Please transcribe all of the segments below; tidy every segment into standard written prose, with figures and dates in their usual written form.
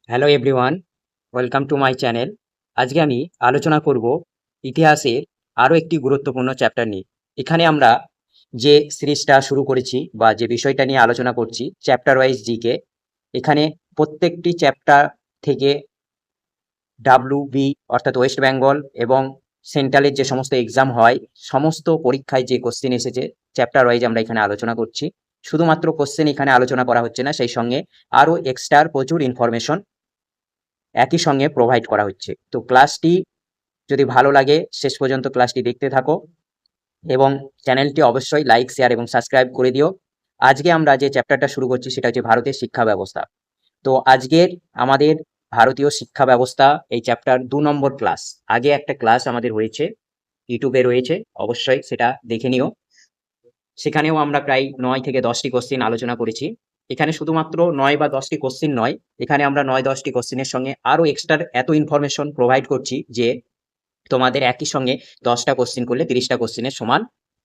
Hello everyone, welcome to my channel. আজকে আমি আলোচনা করব ইতিহাসের আরও একটি গুরুত্বপূর্ণ চ্যাপ্টার নিয়ে। এখানে আমরা যে সিরিজটা শুরু করেছি বা যে বিষয়টা নিয়ে আলোচনা করছি চ্যাপ্টার ওয়াইজ জিকে, এখানে প্রত্যেকটি চ্যাপ্টার থেকে ডাব্লিউবি অর্থাৎ ওয়েস্ট বেঙ্গল এবং সেন্ট্রালের যে সমস্ত এক্সাম হয়, সমস্ত পরীক্ষায় যে কোশ্চেন এসেছে চ্যাপ্টার ওয়াইজ আমরা এখানে আলোচনা করছি। শুধুমাত্র কোশ্চেন এখানে আলোচনা করা হচ্ছে না, সেই সঙ্গে আরও এক্সট্রা প্রচুর ইনফরমেশন একই সঙ্গে প্রোভাইড করা হচ্ছে। তো ক্লাসটি যদি ভালো লাগে শেষ পর্যন্ত ক্লাসটি দেখতে থাকো এবং চ্যানেলটি অবশ্যই লাইক, শেয়ার এবং সাবস্ক্রাইব করে দিও। আজকে আমরা যে চ্যাপ্টারটা শুরু করছি সেটা হচ্ছে ভারতের শিক্ষা ব্যবস্থা। তো আজকের আমাদের ভারতীয় শিক্ষা ব্যবস্থা এই চ্যাপ্টার 2 নম্বর ক্লাস। আগে একটা ক্লাস আমাদের হয়েছে, ইউটিউবে রয়েছে, অবশ্যই সেটা দেখে নিও। সেখানেও আমরা প্রায় 9 থেকে 10টি কোশ্চেন আলোচনা করেছি। এখানে শুধুমাত্র 9 বা 10টি কোশ্চেন নয়, এখানে আমরা 9-10টি কোশ্চেনের সঙ্গে আরও এক্সট্রা এত ইনফরমেশন প্রোভাইড করছি যে তোমাদের একই সঙ্গে 10টা কোশ্চেন করলে 30টা কোশ্চেনের সমান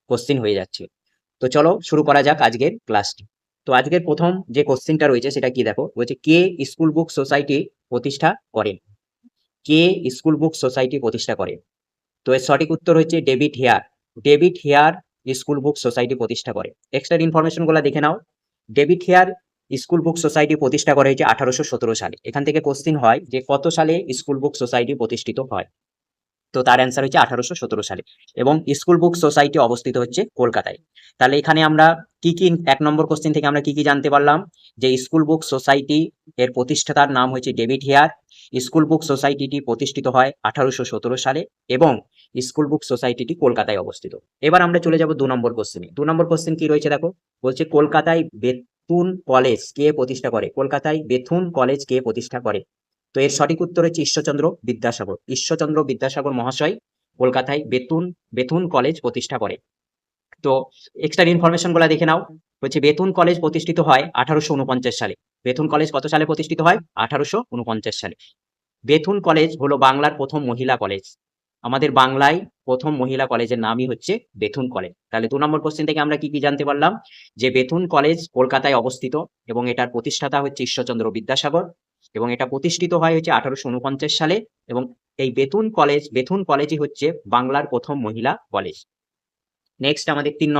কোশ্চেন হয়ে যাচ্ছে। তো চলো শুরু করা যাক আজকের ক্লাসটি। তো আজকের প্রথম যে কোশ্চেনটা রয়েছে সেটা কি দেখো, বলছে কে স্কুল বুক সোসাইটি প্রতিষ্ঠা করেন? কে স্কুল বুক সোসাইটি প্রতিষ্ঠা করেন? তো এর সঠিক উত্তর হচ্ছে David Hare. David Hare school book society প্রতিষ্ঠা করে। এক্সট্রা ইনফরমেশন গুলো দেখে নাও। David Hare school book society প্রতিষ্ঠা করা হয়েছে 1817 সালে। এখান থেকে কোশ্চিন হয় যে কত সালে স্কুল বুক সোসাইটি প্রতিষ্ঠিত হয়। তো তার অ্যান্সার হচ্ছে 1817 সালে এবং স্কুল বুক সোসাইটি অবস্থিত হচ্ছে কলকাতায়। তাহলে এখানে আমরা কি কি 1 নম্বর কোশ্চেন থেকে আমরা কি কি জানতে পারলাম? যে স্কুল বুক সোসাইটি এর প্রতিষ্ঠাতার নাম হচ্ছে ডেভিড হেয়ার। স্কুল বুক সোসাইটিটি প্রতিষ্ঠিত হয় 1817 সালে এবং স্কুল বুক সোসাইটিটি কলকাতায় অবস্থিত। এবার আমরা চলে যাব 2 নম্বর কোশ্চেনে। 2 নম্বর কোশ্চেন কি রয়েছে দেখো, বলছে কলকাতায় বেথুন কলেজ কে প্রতিষ্ঠা করে? কলকাতায় বেথুন কলেজ কে প্রতিষ্ঠা করে? তো এর সঠিক উত্তর হচ্ছে ঈশ্বরচন্দ্র বিদ্যাসাগর। ঈশ্বরচন্দ্র বিদ্যাসাগর মহাশয় কলকাতায় বেথুন কলেজ প্রতিষ্ঠা করে। তো এক্সট্রা ইনফরমেশন গুলা দেখে নাও। হচ্ছে বেথুন কলেজ প্রতিষ্ঠিত হয় 1849 সালে। বেথুন কলেজ কত সালে প্রতিষ্ঠিত হয়? 1849 সালে। বেথুন কলেজ হলো বাংলার প্রথম মহিলা কলেজ। আমাদের বাংলায় প্রথম মহিলা কলেজের নামই হচ্ছে বেথুন কলেজ। তাহলে 2 নম্বর কোশ্চেন থেকে আমরা কি কি জানতে পারলাম? যে বেথুন কলেজ কলকাতায় অবস্থিত এবং এটার প্রতিষ্ঠাতা হচ্ছে ঈশ্বরচন্দ্র বিদ্যাসাগর এবং এটা প্রতিষ্ঠিত হয় হচ্ছে 1849 সালে এবং এই বেথুন কলেজই হচ্ছে বাংলার প্রথম মহিলা কলেজ। নেক্সট আমাদের 3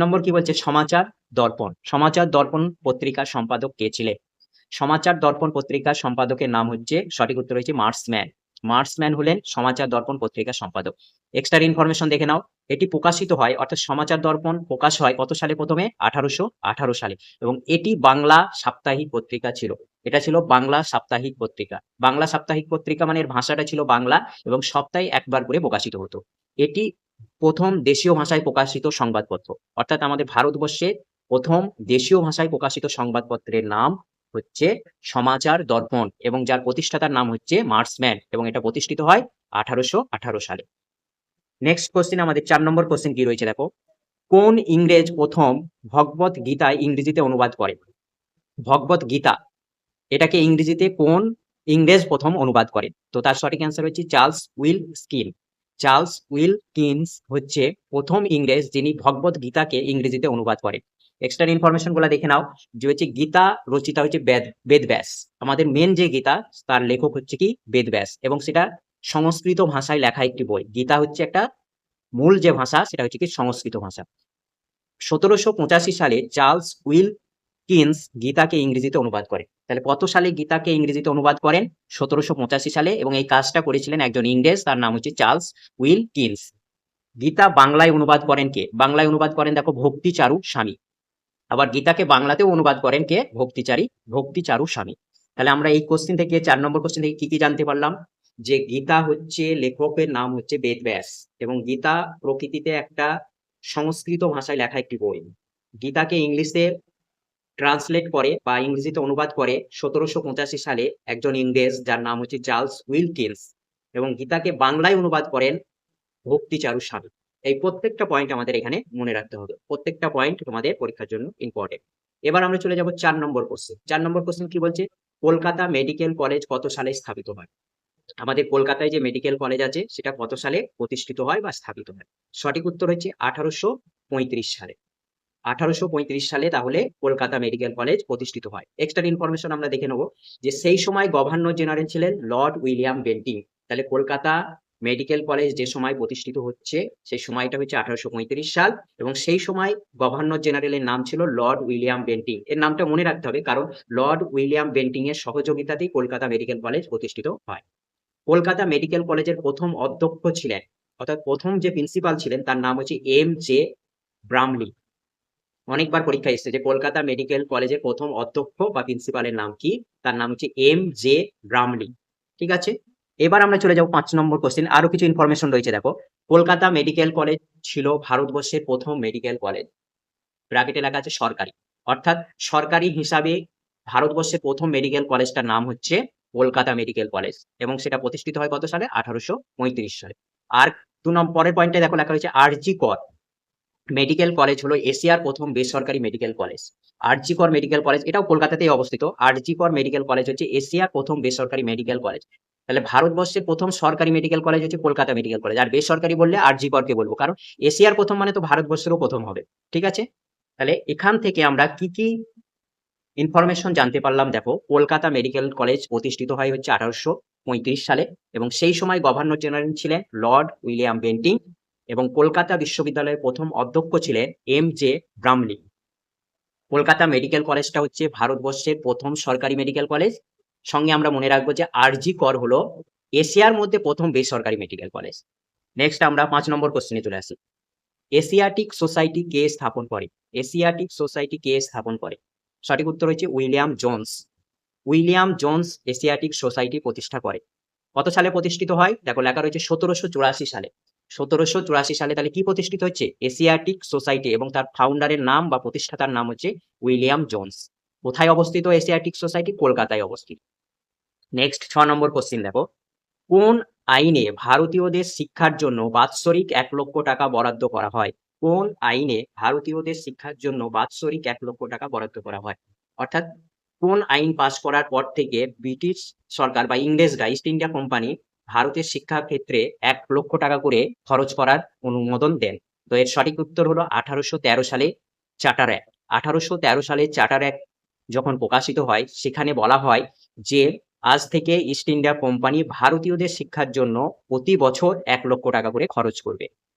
নম্বর কি বলছে? সমাচার দর্পণ। সমাচার দর্পণ পত্রিকার সম্পাদক কে ছিলেন? সমাচার দর্পণ পত্রিকার সম্পাদকের নাম হচ্ছে, সঠিক উত্তর হচ্ছে মার্সম্যান। মার্সম্যান হলেন সমাচার দর্পণ পত্রিকার সম্পাদক। এক্সট্রা ইনফরমেশন দেখে নাও। এটি প্রকাশিত হয় অর্থাৎ সমাচার দর্পণ প্রকাশ হয় কত সালে? প্রথমে 1818 সালে এবং এটি বাংলা সাপ্তাহিক পত্রিকা ছিল। এটা ছিল বাংলা সাপ্তাহিক পত্রিকা। বাংলা সাপ্তাহিক পত্রিকা মানে এর ভাষাটা ছিল বাংলা এবং সপ্তাহে একবার করে প্রকাশিত হতো। এটি প্রথম দেশীয় ভাষায় প্রকাশিত সংবাদপত্র, অর্থাৎ আমাদের ভারতবর্ষে প্রথম দেশীয় ভাষায় প্রকাশিত সংবাদপত্রের নাম হচ্ছে সমাচার দর্পণ এবং যার প্রতিষ্ঠাতার নাম হচ্ছে মার্সম্যান এবং এটা প্রতিষ্ঠিত হয় 1818 সালে। নেক্সট কোশ্চেন আমাদের 4 নম্বর কোশ্চেন কি রয়েছে দেখো, কোন ইংরেজ প্রথম ভগবত গীতা ইংরেজিতে অনুবাদ করে? ভগবত গীতা এটাকে ইংরেজিতে কোন ইংরেজ প্রথম অনুবাদ করেন? তো তার সঠিক অ্যান্সার হচ্ছে চার্লস উইলকিন্স। চার্লস উইলকিন্স হচ্ছে প্রথম ইংরেজ যিনি ভগবত গীতাকে ইংরেজিতে অনুবাদ করেন। এক্সট্রা ইনফরমেশন গুলা দেখে নাও। যে হচ্ছে গীতা রচিতা হচ্ছে বেদব্যাস। আমাদের মেন যে গীতা তার লেখক হচ্ছে কি? বেদব্যাস এবং সেটা সংস্কৃত ভাষায় লেখা একটি বই। গীতা হচ্ছে একটা মূল যে ভাষা সেটা হচ্ছে কি সংস্কৃত ভাষা। 1785 সালে চার্লস উইলকিন্স গীতাকে ইংরেজিতে অনুবাদ করেন। তাহলে কত সালে গীতাকে ইংরেজিতে অনুবাদ করেন? 1785 সালে এবং এই কাজটা করেছিলেন একজন ইংরেজ, তার নাম হচ্ছে চার্লস উইলকিন্স। গীতা বাংলায় অনুবাদ করেন কে? বাংলায় অনুবাদ করেন দেখো ভক্তিচারু স্বামী। আবার গীতাকে বাংলাতেও অনুবাদ করেন কে? ভক্তিচারু স্বামী। তাহলে আমরা এই কোশ্চেন থেকে 4 নম্বর কোশ্চেন থেকে কি কি জানতে পারলাম? যে গীতা হচ্ছে লেখকের নাম হচ্ছে বেদব্যাস এবং গীতা প্রকৃতিতে একটা সংস্কৃত ভাষায় লেখা একটি বই। গীতাকে ইংলিশে ট্রান্সলেট করে বা ইংরেজিতে অনুবাদ করে 1785 সালে একজন ইংরেজ যার নাম হচ্ছে চার্লস উইলকিন্স এবং গীতাকে বাংলায় অনুবাদ করেন ভক্তিচারু স্বামী। এই প্রত্যেকটা পয়েন্ট আমাদের এখানে মনে রাখতে হবে। প্রত্যেকটা পয়েন্ট তোমাদের পরীক্ষার জন্য ইম্পর্টেন্ট। এবার আমরা চলে যাব 4 নম্বর কোশ্চেন। 4 নম্বর কোশ্চেন কি বলছে? কলকাতা মেডিকেল কলেজ কত সালে স্থাপিত হয়? আমাদের কলকাতায় যে মেডিকেল কলেজ আছে সেটা কত সালে প্রতিষ্ঠিত হয় বা স্থাপিত হয়? সঠিক উত্তর হচ্ছে 1835 সালে। 1835 সালে তাহলে কলকাতা মেডিকেল কলেজ প্রতিষ্ঠিত হয়। এক্সট্রা ইনফরমেশন আমরা দেখে নেব যে সেই সময় গভর্নর জেনারেল ছিলেন লর্ড উইলিয়াম বেন্টিং। তাহলে কলকাতা মেডিকেল কলেজ যে সময় প্রতিষ্ঠিত হচ্ছে সেই সময়টা হচ্ছে 1835 সাল, এবং সেই সময় গভর্নর জেনারেলের নাম ছিল লর্ড উইলিয়াম বেন্টিং। এর নামটা মনে রাখতে হবে, কারণ লর্ড উইলিয়াম বেন্টিং এর সহযোগিতাতেই কলকাতা মেডিকেল কলেজ প্রতিষ্ঠিত হয়। কলকাতা মেডিকেল কলেজের প্রথম অধ্যক্ষ ছিলেন, অর্থাৎ প্রথম যে প্রিন্সিপাল ছিলেন তার নাম হচ্ছে MJ ব্রামলি। অনেকবার পরীক্ষা এসেছে যে কলকাতা মেডিকেল কলেজের প্রথম অধ্যক্ষ বা প্রিন্সিপালের নাম কি, তার নাম হচ্ছে MJ ব্রামলি। ঠিক আছে, এবার আমরা চলে যাবো 5 নম্বর কোশ্চেন। আরো কিছু ইনফরমেশন রয়েছে, দেখো। কলকাতা মেডিকেল কলেজ ছিল ভারতবর্ষের প্রথম মেডিকেল কলেজ, ব্র্যাকেটে লেখা আছে সরকারি, অর্থাৎ সরকারি হিসাবে ভারতবর্ষের প্রথম মেডিকেল কলেজটার নাম হচ্ছে কলকাতা মেডিকেল কলেজ, এবং সেটা প্রতিষ্ঠিত হয় কত সালে? 1835 সালে। আর পরের পয়েন্টে দেখো লেখা রয়েছে আরজি কর মেডিকেল কলেজ হলো এশিয়ার প্রথম বেসরকারি মেডিকেল কলেজ। আরজি কর মেডিকেল কলেজ, এটাও কলকাতাতেই অবস্থিত। আরজি কর মেডিকেল কলেজ হচ্ছে এশিয়ার প্রথম বেসরকারি মেডিকেল কলেজ। তাহলে ভারতবর্ষের প্রথম সরকারি মেডিকেল কলেজ হচ্ছে কলকাতা মেডিকেল কলেজ, আর বেসরকারি বললে আরজি করকে বলবো, কারণ এশিয়ার প্রথম মানে তো ভারতবর্ষেরও প্রথম হবে। ঠিক আছে, তাহলে এখান থেকে আমরা কি কি ইনফরমেশন জানতে পারলাম? দেখো, কলকাতা মেডিকেল কলেজ প্রতিষ্ঠিত হয় হচ্ছে 1835 সালে, এবং সেই সময় গভর্নর জেনারেল ছিলেন লর্ড উইলিয়াম বেন্টিং, এবং কলকাতা বিশ্ববিদ্যালয়ের প্রথম অধ্যক্ষ ছিলেন MJ ব্রামলি। কলকাতা মেডিকেল কলেজটা হচ্ছে ভারতবর্ষের প্রথম সরকারি মেডিকেল কলেজ। সঙ্গে আমরা মনে রাখবো যে আরজি কর হলো এশিয়ার মধ্যে প্রথম বেসরকারি মেডিকেল কলেজ। নেক্সট আমরা 5 নম্বর কোশ্চেনে চলে আসি। এশিয়াটিক সোসাইটি কে স্থাপন করে? এশিয়াটিক সোসাইটি কে স্থাপন করে? সঠিক উত্তর হচ্ছে William Jones. William Jones Asiatic society প্রতিষ্ঠা করে। কত সালে প্রতিষ্ঠিত হয়? দেখো লেখা রয়েছে 1784 সালে। 1784 সালে তাহলে কি প্রতিষ্ঠিত হচ্ছে? এশিয়াটিক সোসাইটি, এবং তার ফাউন্ডারের নাম বা প্রতিষ্ঠাতার নাম হচ্ছে উইলিয়াম জোন্স। কোথায় অবস্থিত এশিয়াটিক সোসাইটি? কলকাতায় অবস্থিত। নেক্সট 6 নম্বর কোশ্চেন দেখো, কোন আইনে ভারতীয়দের শিক্ষার জন্য বাৎসরিক 1 লক্ষ টাকা বরাদ্দ করা হয়? কোন আইনে ভারতীয়দের শিক্ষার জন্য বাৎসরিক 1 লক্ষ টাকা বরাদ্দ করা হয়? অর্থাৎ কোন আইন পাস করার পর থেকে ব্রিটিশ সরকার বা ইংরেজরা, ইস্ট ইন্ডিয়া কোম্পানি ভারতের শিক্ষা ক্ষেত্রে 1 লক্ষ টাকা করে খরচ করার অনুমোদন দেন? তো এর সঠিক উত্তর হলো 1813 সালে চার্টার অ্যাক্ট। 1813 সালে চার্টার অ্যাক্ট যখন প্রকাশিত হয়, সেখানে বলা হয় যে আজ থেকে ইস্ট ইন্ডিয়া কোম্পানি ভারতীয়দের শিক্ষার জন্য প্রতি বছর 1 লক্ষ টাকা করে খরচ করবে,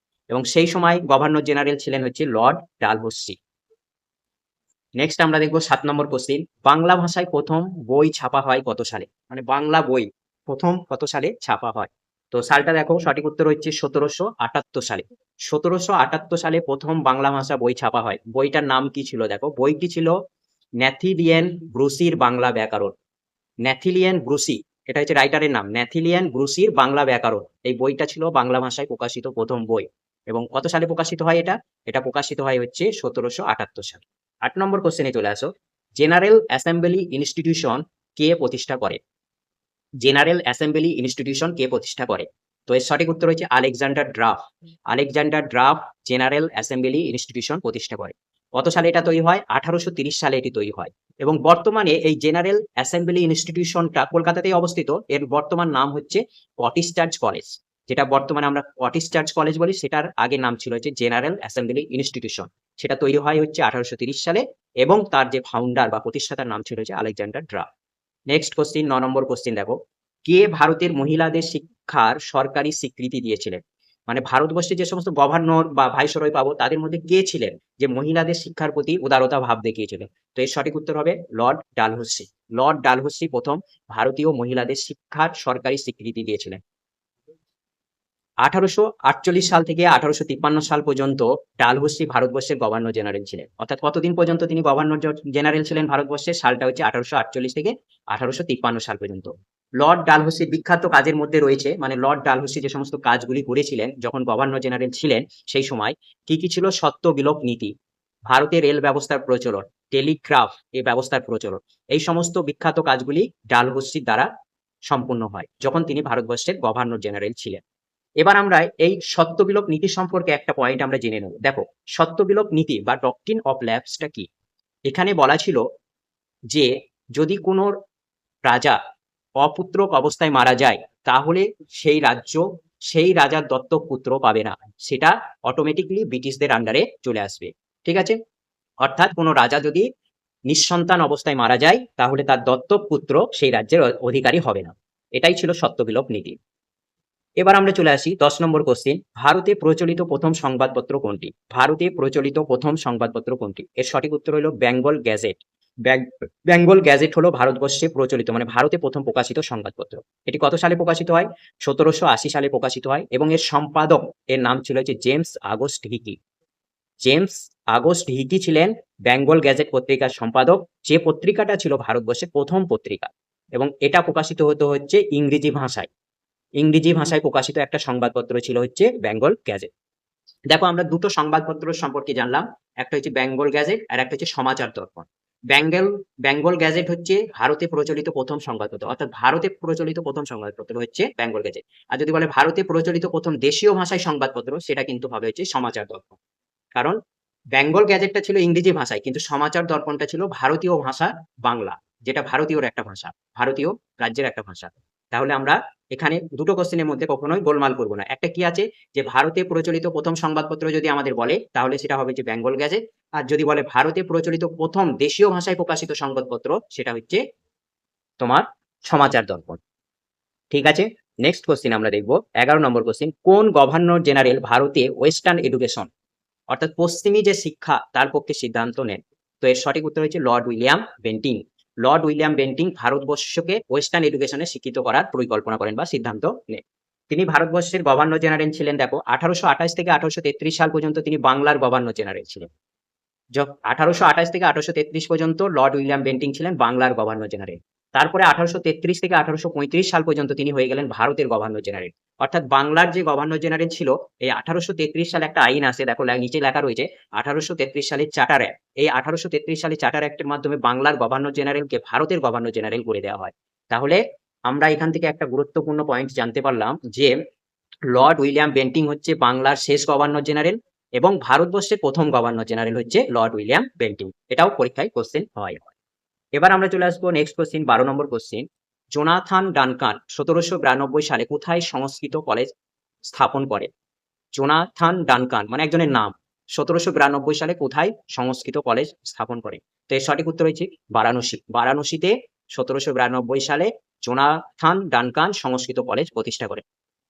এবং সেই সময় গভর্নর জেনারেল ছিলেন হচ্ছে লর্ড ডালহৌসি। নেক্সট আমরা দেখবো 7 নম্বর কোশ্চেন, বাংলা ভাষায় প্রথম বই ছাপা হয় কত সালে? মানে বাংলা বই প্রথম কত সালে ছাপা হয়? তো সালটা দেখো, সঠিক উত্তর হচ্ছে 1778 সালে। 1778 সালে প্রথম বাংলা ভাষা বই ছাপা হয়। বইটার নাম কি ছিল? দেখো, বইটি ছিল ন্যাথিলিয়ান ব্রুসির বাংলা ব্যাকরণ। ন্যাথিলিয়ান ব্রুসি, এটা হচ্ছে রাইটারের নাম, ন্যাথিলিয়ান ব্রুসির বাংলা ব্যাকরণ। এই বইটা ছিল বাংলা ভাষায় প্রকাশিত প্রথম বই, এবং কত সালে প্রকাশিত হয় এটা? এটা প্রকাশিত হয় হচ্ছে 1778 সালে। 8 নম্বর কোশ্চেনে চলে আসো, জেনারেল অ্যাসেম্বলি ইনস্টিটিউশন কে প্রতিষ্ঠা করে? জেনারেল অ্যাসেম্বলি ইনস্টিটিউশন কে প্রতিষ্ঠা করে? তো এর সঠিক উত্তর হচ্ছে Alexander draft. Alexander draft general assembly institution প্রতিষ্ঠা করে। কত সালে এটা তৈরি হয়? 1830 সালে এটি তৈরি হয়, এবং বর্তমানে এই জেনারেল অ্যাসেম্বলি ইনস্টিটিউশনটা কলকাতাতেই অবস্থিত। এর বর্তমান নাম হচ্ছে স্কটিশ চার্চ কলেজ। যেটা বর্তমানে আমরা স্কটিশ চার্চ কলেজ বলি, সেটার আগে নাম ছিল হচ্ছে জেনারেল অ্যাসেম্বলি ইনস্টিটিউশন। সেটা তৈরি হয় হচ্ছে 1830 সালে, এবং তার যে ফাউন্ডার বা প্রতিষ্ঠাতার নাম ছিল হচ্ছে আলেকজান্ডার ড্রাফ। নেক্সট কোশ্চিন, 9 নম্বর কোশ্চিন দেখো, কে ভারতের মহিলাদের শিক্ষার সরকারি স্বীকৃতি দিয়েছিলেন? মানে ভারতবর্ষে যে সমস্ত গভর্নর বা ভাইসরয় পাবো, তাদের মধ্যে কে ছিলেন যে মহিলাদের শিক্ষার প্রতি উদারতা ভাব দেখিয়েছিলেন? তো এর সঠিক উত্তর হবে লর্ড ডালহৌসি। লর্ড ডালহৌসি প্রথম ভারতীয় মহিলাদের শিক্ষার সরকারি স্বীকৃতি দিয়েছিলেন। 1848 সাল থেকে 1853 সাল পর্যন্ত ডালহৌসি ভারতবর্ষের গভর্নর জেনারেল ছিলেন। অর্থাৎ কতদিন পর্যন্ত তিনি গভর্নর জেনারেল ছিলেন ভারতবর্ষের? সালটা হচ্ছে 1848 থেকে 1853 সাল পর্যন্ত। লর্ড ডালহৌসির বিখ্যাত কাজের মধ্যে রয়েছে, মানে লর্ড ডালহৌসি যে সমস্ত কাজগুলি করেছিলেন যখন গভর্নর জেনারেল ছিলেন সেই সময়, কি কি ছিল? সত্য বিলোপ নীতি, ভারতের রেল ব্যবস্থার প্রচলন, টেলিগ্রাফ এই ব্যবস্থার প্রচলন, এই সমস্ত বিখ্যাত কাজগুলি ডালহৌসির দ্বারা সম্পূর্ণ হয় যখন তিনি ভারতবর্ষের গভর্নর জেনারেল ছিলেন। এবার আমরা এই সত্যবিলোপ নীতি সম্পর্কে একটা পয়েন্ট আমরা জেনে নেব। দেখো, সত্যবিলোপ নীতি বা ডক্ট্রিন অফ ল্যাপসটা কি? এখানে বলা ছিল যে যদি কোনো রাজা অপুত্রক অবস্থায় মারা যায়, তাহলে সেই রাজ্য সেই রাজার দত্তক পুত্র পাবে না, সেটা অটোমেটিকলি ব্রিটিশদের আন্ডারে চলে আসবে। ঠিক আছে, অর্থাৎ কোনো রাজা যদি নিঃসন্তান অবস্থায় মারা যায় তাহলে তার দত্তক পুত্র সেই রাজ্যের অধিকারী হবে না। এটাই ছিল সত্যবিলোপ নীতি। এবার আমরা চলে আসি 10 নম্বর কোশ্চেন, ভারতে প্রচলিত প্রথম সংবাদপত্র কোনটি? ভারতে প্রচলিত প্রথম সংবাদপত্র কোনটি? এর সঠিক উত্তর হলো বেঙ্গল গ্যাজেট। বেঙ্গল গ্যাজেট হলো ভারতবর্ষে প্রচলিত মানে ভারতে প্রথম প্রকাশিত সংবাদপত্র। এটি কত সালে প্রকাশিত হয়? 1780 সালে প্রকাশিত হয় এবং এর সম্পাদক এর নাম ছিল হচ্ছে James August Hicky. James August Hicky ছিলেন বেঙ্গল গ্যাজেট পত্রিকার সম্পাদক, যে পত্রিকাটা ছিল ভারতবর্ষের প্রথম পত্রিকা এবং এটা প্রকাশিত হতো হচ্ছে ইংরেজি ভাষায়। ইংরেজি ভাষায় প্রকাশিত একটা সংবাদপত্র ছিল হচ্ছে বেঙ্গল গ্যাজেট। দেখো আমরা দুটো সংবাদপত্র সম্পর্কে জানলাম, একটা হচ্ছে বেঙ্গল গ্যাজেট আর একটা হচ্ছে সমাচার দর্পণ। বেঙ্গল গ্যাজেট হচ্ছে ভারতে প্রচলিত প্রথম সংবাদপত্র, অর্থাৎ ভারতে প্রচলিত প্রথম সংবাদপত্র হচ্ছে বেঙ্গল গ্যাজেট। আর যদি বলে ভারতে প্রচলিত প্রথম দেশীয় ভাষায় সংবাদপত্র, সেটা কিন্তু হবে হচ্ছে সমাচার দর্পণ। কারণ বেঙ্গল গ্যাজেটটা ছিল ইংরেজি ভাষায় কিন্তু সমাচার দর্পণটা ছিল ভারতীয় ভাষা বাংলা, যেটা ভারতীয়র একটা ভাষা, ভারতীয় রাজ্যের একটা ভাষা। তাহলে আমরা এখানে দুটো কোশ্চেনের মধ্যে কখনোই গোলমাল করবো না। একটা কি আছে যে ভারতে প্রচলিত প্রথম সংবাদপত্র যদি আমাদের বলে তাহলে সেটা হবে যে বেঙ্গল গ্যাজেট, আর যদি বলে ভারতে প্রচলিত প্রথম দেশীয় ভাষায় প্রকাশিত সংবাদপত্র সেটা হচ্ছে তোমার সমাচার দর্পণ। ঠিক আছে, নেক্সট কোশ্চেন আমরা দেখবো 11 নম্বর কোশ্চেন, কোন গভর্নর জেনারেল ভারতে ওয়েস্টার্ন এডুকেশন অর্থাৎ পশ্চিমী যে শিক্ষা তার পক্ষে সিদ্ধান্ত নেন? তো এর সঠিক উত্তর হচ্ছে Lord William Bentinck. Lord William Bentinck ভারতবর্ষকে ওয়েস্টার্ন এডুকেশনে শিক্ষিত করার পরিকল্পনা করেন বা সিদ্ধান্ত নেন। তিনি ভারতবর্ষের গভর্নর জেনারেল ছিলেন। দেখো 1828 থেকে 1833 সাল পর্যন্ত তিনি বাংলার গভর্নর জেনারেল ছিলেন। 1828 থেকে 1833 পর্যন্ত লর্ড উইলিয়াম বেন্টিং ছিলেন বাংলার গভর্নর জেনারেল। তারপরে 1833 থেকে 1835 সাল পর্যন্ত তিনি হয়ে গেলেন ভারতের গভর্নর জেনারেল। অর্থাৎ বাংলার যে গভর্নর জেনারেল ছিল, এই 1833 সালে একটা আইন আছে, দেখো নিচে লেখা রয়েছে 1833 সালের চার্টার অ্যাক্ট। এই 1833 সালে চার্টার অ্যাক্টের মাধ্যমে বাংলার গভর্নর জেনারেলকে ভারতের গভর্নর জেনারেল করে দেওয়া হয়। তাহলে আমরা এখান থেকে একটা গুরুত্বপূর্ণ পয়েন্ট জানতে পারলাম যে লর্ড উইলিয়াম বেন্টিং হচ্ছে বাংলার শেষ গভর্নর জেনারেল এবং ভারতবর্ষের প্রথম গভর্নর জেনারেল হচ্ছে লর্ড উইলিয়াম বেন্টিং। এটাও পরীক্ষায় কোশ্চেন হয়। এবার আমরা চলে আসবো নেক্সট কোশ্চেন, 12 নম্বর কোশ্চেন, জোনাথান ডানকান 1792 সালে কোথায় সংস্কৃত কলেজ স্থাপন করেন? জোনাথান ডানকান মানে একজনের নাম, 1792 সালে কোথায় সংস্কৃত কলেজ স্থাপন করেন? তো এর সঠিক উত্তর হচ্ছে বারাণসী। বারাণসীতে 1792 সালে জোনাথান ডানকান সংস্কৃত কলেজ প্রতিষ্ঠা করেন।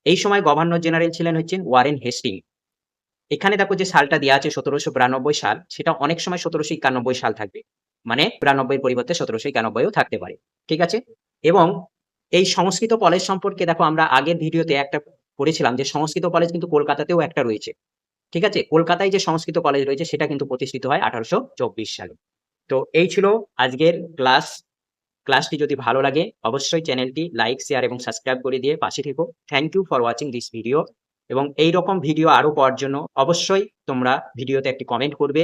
এই সময় গভর্নর জেনারেল ছিলেন হচ্ছেন ওয়ারেন হেস্টিং। এখানে দেখো যে সালটা দেওয়া আছে 1792 সাল, সেটা অনেক সময় 1791 সাল থাকবে, মানে 92 পরিবর্তে 1791ও থাকতে পারে। ঠিক আছে, এবং এই সংস্কৃত কলেজ সম্পর্কে দেখো আমরা আগের ভিডিওতে একটা পড়েছিলাম যে সংস্কৃত কলেজ কিন্তু কলকাতাতেও একটা রয়েছে। ঠিক আছে, কলকাতায় যে সংস্কৃত কলেজ রয়েছে সেটা কিন্তু প্রতিষ্ঠিত হয় 1824 সালে। তো এই ছিল আজকের ক্লাসটি যদি ভালো লাগে অবশ্যই চ্যানেলটি লাইক, শেয়ার এবং সাবস্ক্রাইব করে দিয়ে পাশে থেকো। Thank you for watching this video. এবং এই রকম ভিডিও আরো পাওয়ার জন্য অবশ্যই তোমরা ভিডিওতে একটি কমেন্ট করবে